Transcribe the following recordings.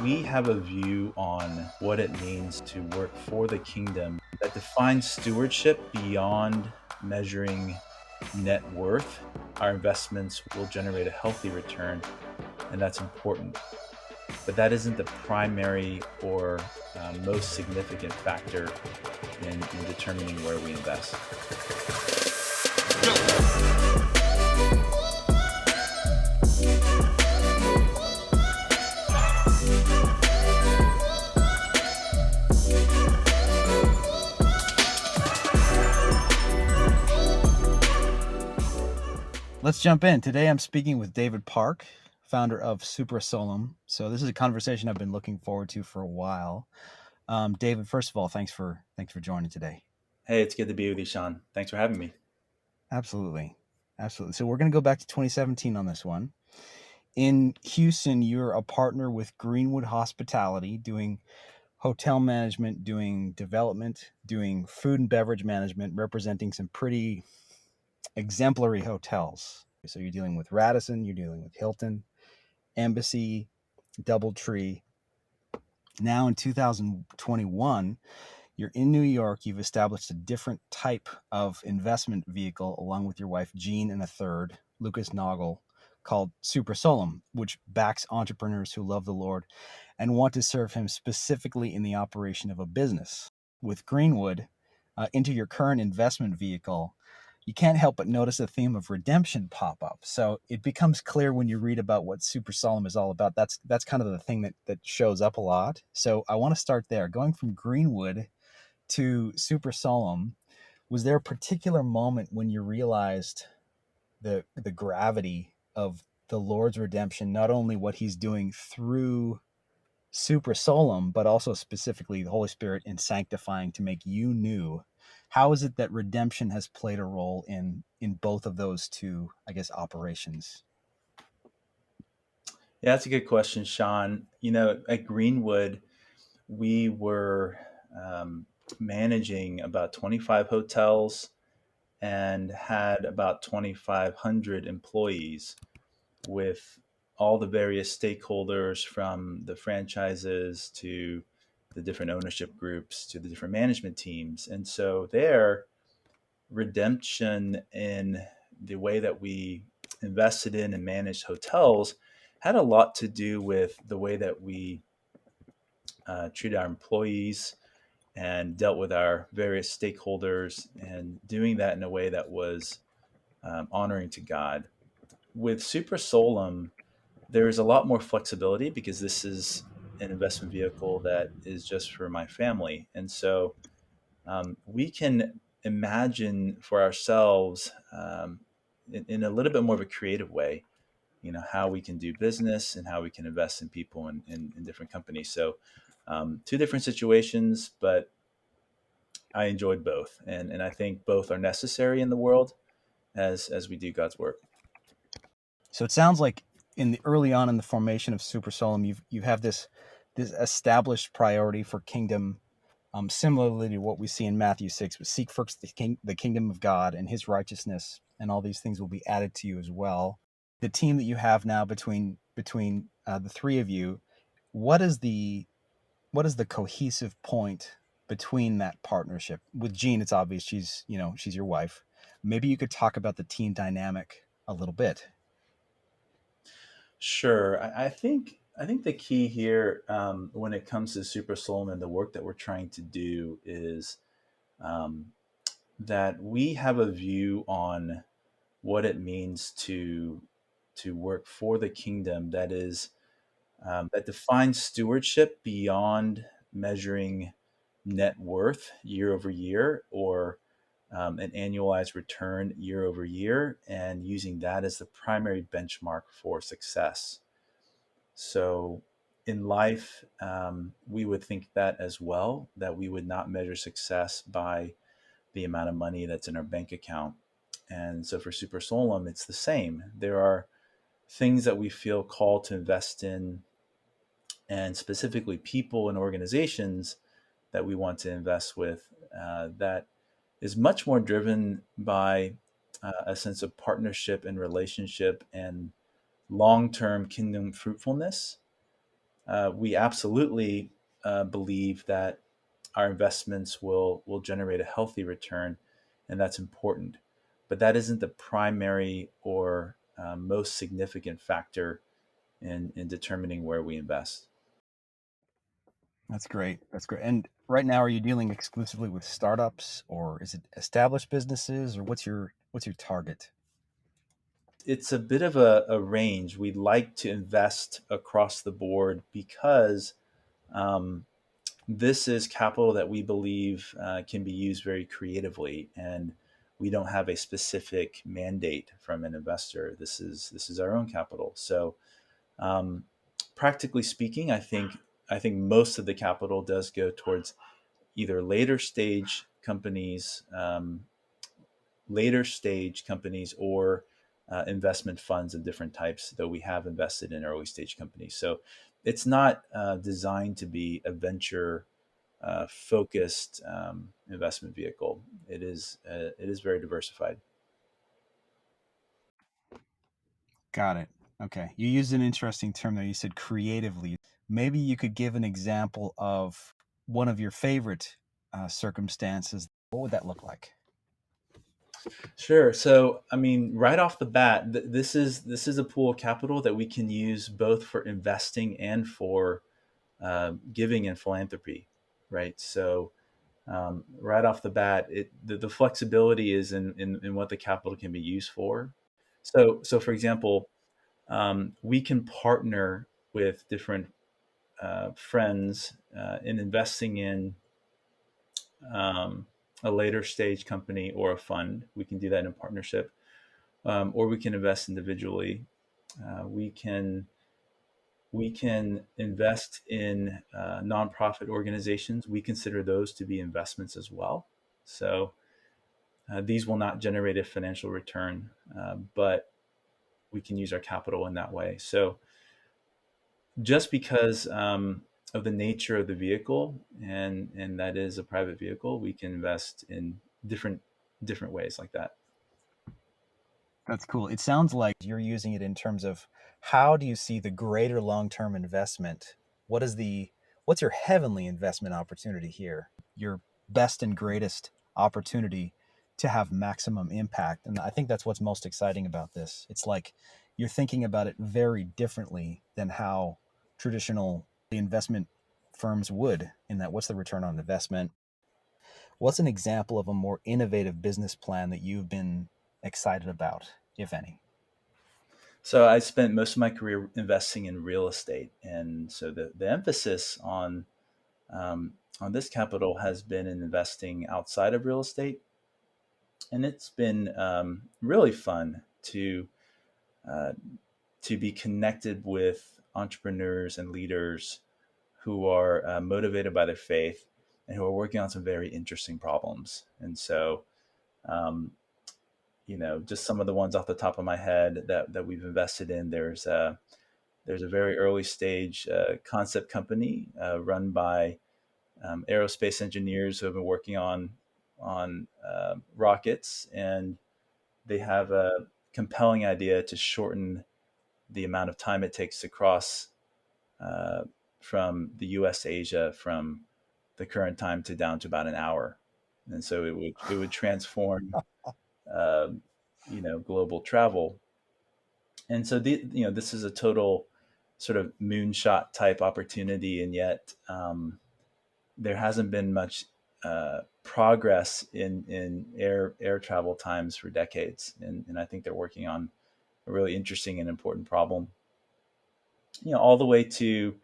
we have a view on what it means to work for the kingdom that defines stewardship beyond measuring net worth. Our investments will generate a healthy return, and that's important. But that isn't the primary or most significant factor in determining where we invest. Let's jump in. Today I'm speaking with David Park, founder of Supra Solem. So this is a conversation I've been looking forward to for a while. David, first of all, thanks for joining today. Hey, it's good to be with you, Sean. Thanks for having me. Absolutely. So we're going to go back to 2017 on this one. In Houston, you're a partner with Greenwood Hospitality, doing hotel management, doing development, doing food and beverage management, representing some pretty exemplary hotels. So you're dealing with Radisson, you're dealing with Hilton, Embassy, DoubleTree. Now in 2021, you're in New York. You've established a different type of investment vehicle along with your wife, Jean, and a third, Lucas Noggle, called Super Solem, which backs entrepreneurs who love the Lord and want to serve him specifically in the operation of a business. With Greenwood, into your current investment vehicle, you can't help but notice a theme of redemption pop up. So it becomes clear when you read about what Super Solem is all about. That's kind of the thing that shows up a lot. So I want to start there. Going from Greenwood to Super Solem, was there a particular moment when you realized the gravity of the Lord's redemption, not only what he's doing through Super Solem, but also specifically the Holy Spirit in sanctifying to make you new? How is it that redemption has played a role in both of those two, I guess, operations? Yeah, that's a good question, Sean. At Greenwood, we were um, managing about 25 hotels and had about 2,500 employees with all the various stakeholders from the franchises to the different ownership groups to the different management teams. And so there, redemption in the way that we invested in and managed hotels had a lot to do with the way that we treated our employees and dealt with our various stakeholders and doing that in a way that was honoring to God. With Super Solum, there is a lot more flexibility because this is an investment vehicle that is just for my family. And so we can imagine for ourselves in a little bit more of a creative way, how we can do business and how we can invest in people in different companies. So two different situations, but I enjoyed both. And I think both are necessary in the world as we do God's work. So it sounds like in the early on in the formation of Super Solem, you have this established priority for kingdom, similarly to what we see in Matthew 6, but seek first the kingdom of God and his righteousness, and all these things will be added to you as well. The team that you have now between the three of you, what is the cohesive point between that partnership? With Jean, it's obvious she's your wife. Maybe you could talk about the team dynamic a little bit. Sure. I think the key here, when it comes to Super Soul and the work that we're trying to do is um, that we have a view on what it means to work for the kingdom that defines stewardship beyond measuring net worth year over year or an annualized return year over year, and using that as the primary benchmark for success. So in life, we would think that as well, that we would not measure success by the amount of money that's in our bank account. And so for Super Solem, it's the same. There are things that we feel called to invest in, and specifically people and organizations that we want to invest with, that is much more driven by a sense of partnership and relationship and long term kingdom fruitfulness We absolutely believe that our investments will generate a healthy return, and that's important. But that isn't the primary or most significant factor in determining where we invest. That's great. That's great. And right now, are you dealing exclusively with startups, or is it established businesses, or what's your target? It's a bit of a range. We'd like to invest across the board because um, this is capital that we believe can be used very creatively, and we don't have a specific mandate from an investor. This is our own capital. So, um, practically speaking, I think most of the capital does go towards either later stage companies or investment funds of different types, though we have invested in early stage companies. So it's not designed to be a venture focused investment vehicle. It is very diversified. Got it. Okay. You used an interesting term there. You said creatively. Maybe you could give an example of one of your favorite circumstances. What would that look like? Sure. So, I mean, right off the bat, this is a pool of capital that we can use both for investing and for giving and philanthropy, right? So, right off the bat, the flexibility is in what the capital can be used for. So for example, we can partner with different friends in investing in um, a later stage company or a fund. We can do that in a partnership, or we can invest individually. We can invest in nonprofit organizations. We consider those to be investments as well. So these will not generate a financial return, but we can use our capital in that way. So just because of the nature of the vehicle, and that is a private vehicle, we can invest in different ways like that. That's cool. It sounds like you're using it in terms of how do you see the greater long-term investment? What's your heavenly investment opportunity here? Your best and greatest opportunity to have maximum impact. And I think that's what's most exciting about this. It's like you're thinking about it very differently than how traditional investment firms would, in that what's the return on investment? What's an example of a more innovative business plan that you've been excited about, if any? So I spent most of my career investing in real estate, and so the emphasis on this capital has been in investing outside of real estate, and it's been really fun uh, to be connected with entrepreneurs and leaders who are motivated by their faith and who are working on some very interesting problems. And so, um, just some of the ones off the top of my head that we've invested in. There's a very early stage concept company run by aerospace engineers who have been working on rockets, and they have a compelling idea to shorten the amount of time it takes to cross uh, from the U.S. to Asia from the current time to down to about an hour, and so it would transform um, global travel. And so this is a total sort of moonshot type opportunity, and yet there hasn't been much progress in air travel times for decades, and I think they're working on a really interesting and important problem. All the way to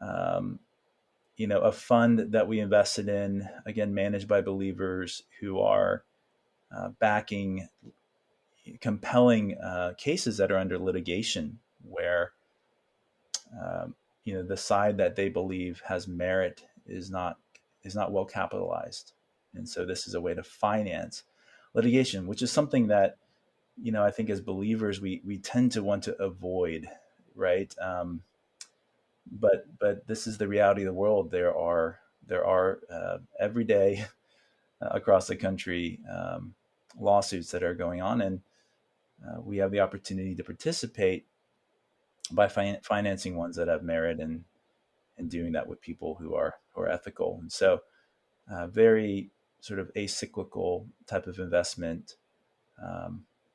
um, a fund that we invested in, again managed by believers who are backing compelling cases that are under litigation, where the side that they believe has merit is not well capitalized, and so this is a way to finance litigation, which is something that I think as believers we tend to want to avoid, right? But this is the reality of the world. There are every day across the country lawsuits that are going on, and we have the opportunity to participate by financing ones that have merit. And and doing that with people who are ethical. And so, very sort of acyclical type of investment,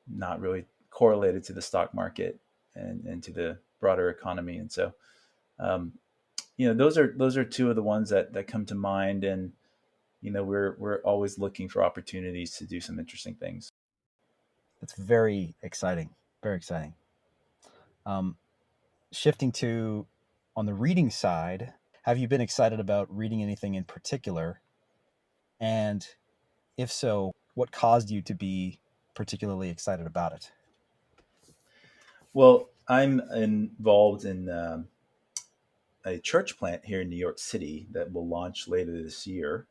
not really correlated to the stock market and to the broader economy. And so, um, those are two of the ones that come to mind. And we're always looking for opportunities to do some interesting things. That's very exciting. Very exciting. Um, Shifting to on the reading side, have you been excited about reading anything in particular? And if so, what caused you to be particularly excited about it? Well, I'm involved in a church plant here in New York City that will launch later this year.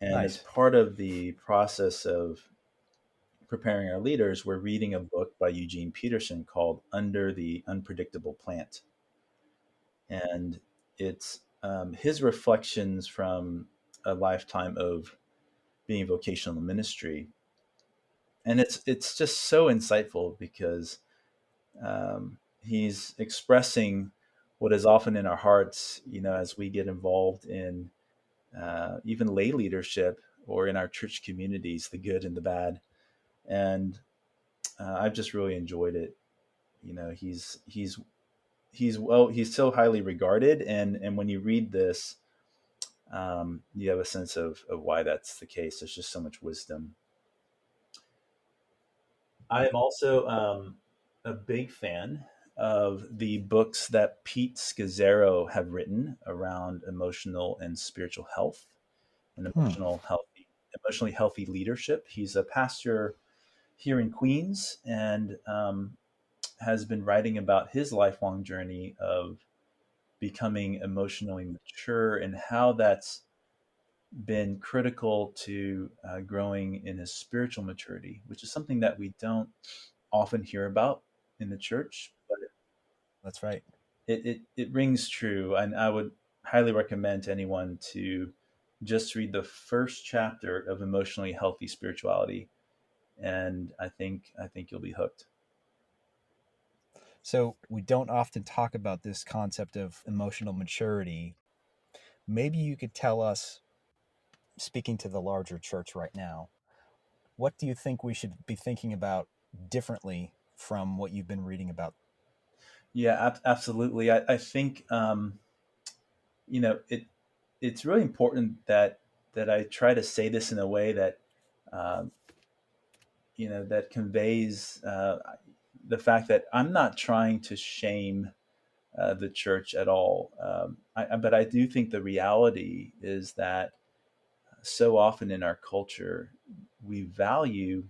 And as Nice. part of the process of preparing our leaders, we're reading a book by Eugene Peterson called Under the Unpredictable Plant. And it's his reflections from a lifetime of being vocational ministry. And it's just so insightful because he's expressing what is often in our hearts, as we get involved in even lay leadership or in our church communities, the good and the bad. And I've just really enjoyed it. He's so highly regarded, and when you read this, you have a sense of why that's the case. There's just so much wisdom. I'm also a big fan of the books that Pete Scazzaro have written around emotional and spiritual health and Hmm. emotionally healthy leadership. He's a pastor here in Queens, and has been writing about his lifelong journey of becoming emotionally mature and how that's been critical to growing in his spiritual maturity, which is something that we don't often hear about in the church, but That's right. it rings true. And I would highly recommend to anyone to just read the first chapter of Emotionally Healthy Spirituality, and I think you'll be hooked. So, we don't often talk about this concept of emotional maturity. Maybe you could tell us, speaking to the larger church right now, what do you think we should be thinking about differently from what you've been reading about? Yeah, absolutely. I think it's really important that I try to say this in a way that um, that conveys the fact that I'm not trying to shame the church at all. But I do think the reality is that so often in our culture we value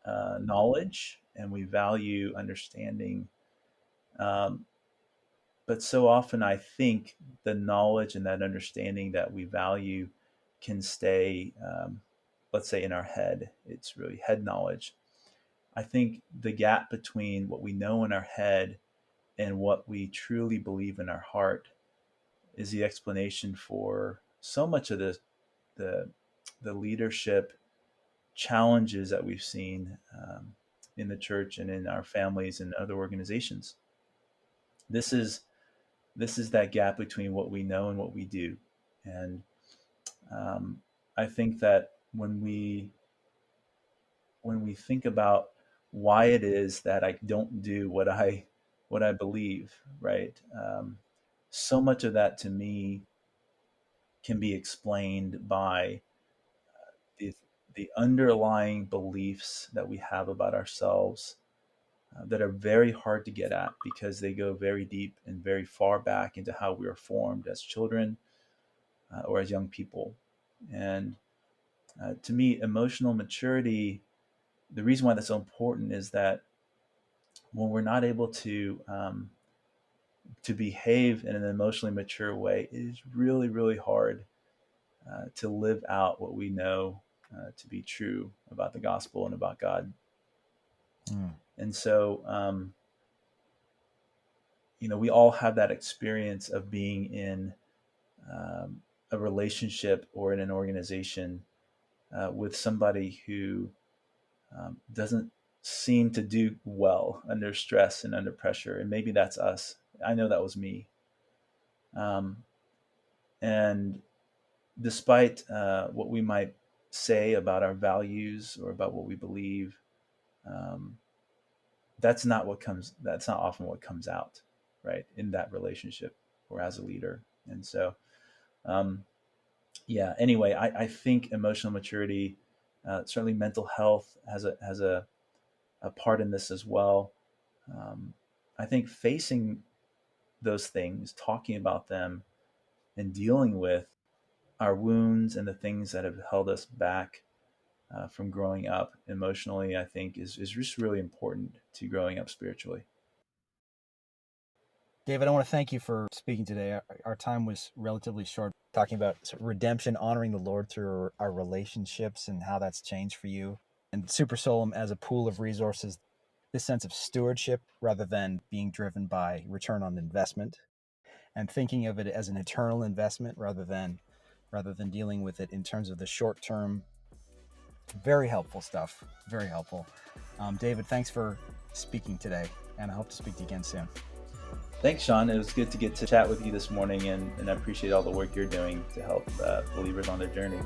knowledge and we value understanding. Um, but so often I think the knowledge and that understanding that we value can stay, let's say, in our head. It's really head knowledge. I think the gap between what we know in our head and what we truly believe in our heart is the explanation for so much of the, the leadership challenges that we've seen in the church and in our families and other organizations. This is this is that gap between what we know and what we do. And um, I think that when we think about why it is that I don't do what I believe, right? So much of that to me can be explained by the the underlying beliefs that we have about ourselves, that are very hard to get at because they go very deep and very far back into how we were formed as children, or as young people. And to me, emotional maturity, the reason why that's so important is that when we're not able to behave in an emotionally mature way, it is really, really hard to live out what we know to be true about the gospel and about God. Hmm. And so, we all have that experience of being in um, a relationship or in an organization with somebody who doesn't seem to do well under stress and under pressure. And maybe that's us. I know that was me. Um, and despite what we might say about our values or about what we believe, um, that's not often what comes out, right, in that relationship or as a leader. And so, um, yeah. Anyway, I think emotional maturity, certainly mental health has a part in this as well. Um, I think facing those things, talking about them, and dealing with our wounds and the things that have held us back from growing up emotionally, I think is just really important to growing up spiritually. David, I want to thank you for speaking today. Our time was relatively short, talking about redemption, honoring the Lord through our relationships and how that's changed for you. And Super Solem as a pool of resources, this sense of stewardship rather than being driven by return on investment, and thinking of it as an eternal investment rather than dealing with it in terms of the short term. Very helpful stuff. Very helpful. David, thanks for speaking today, and I hope to speak to you again soon. Thanks, Sean. It was good to get to chat with you this morning, and I appreciate all the work you're doing to help believers on their journey.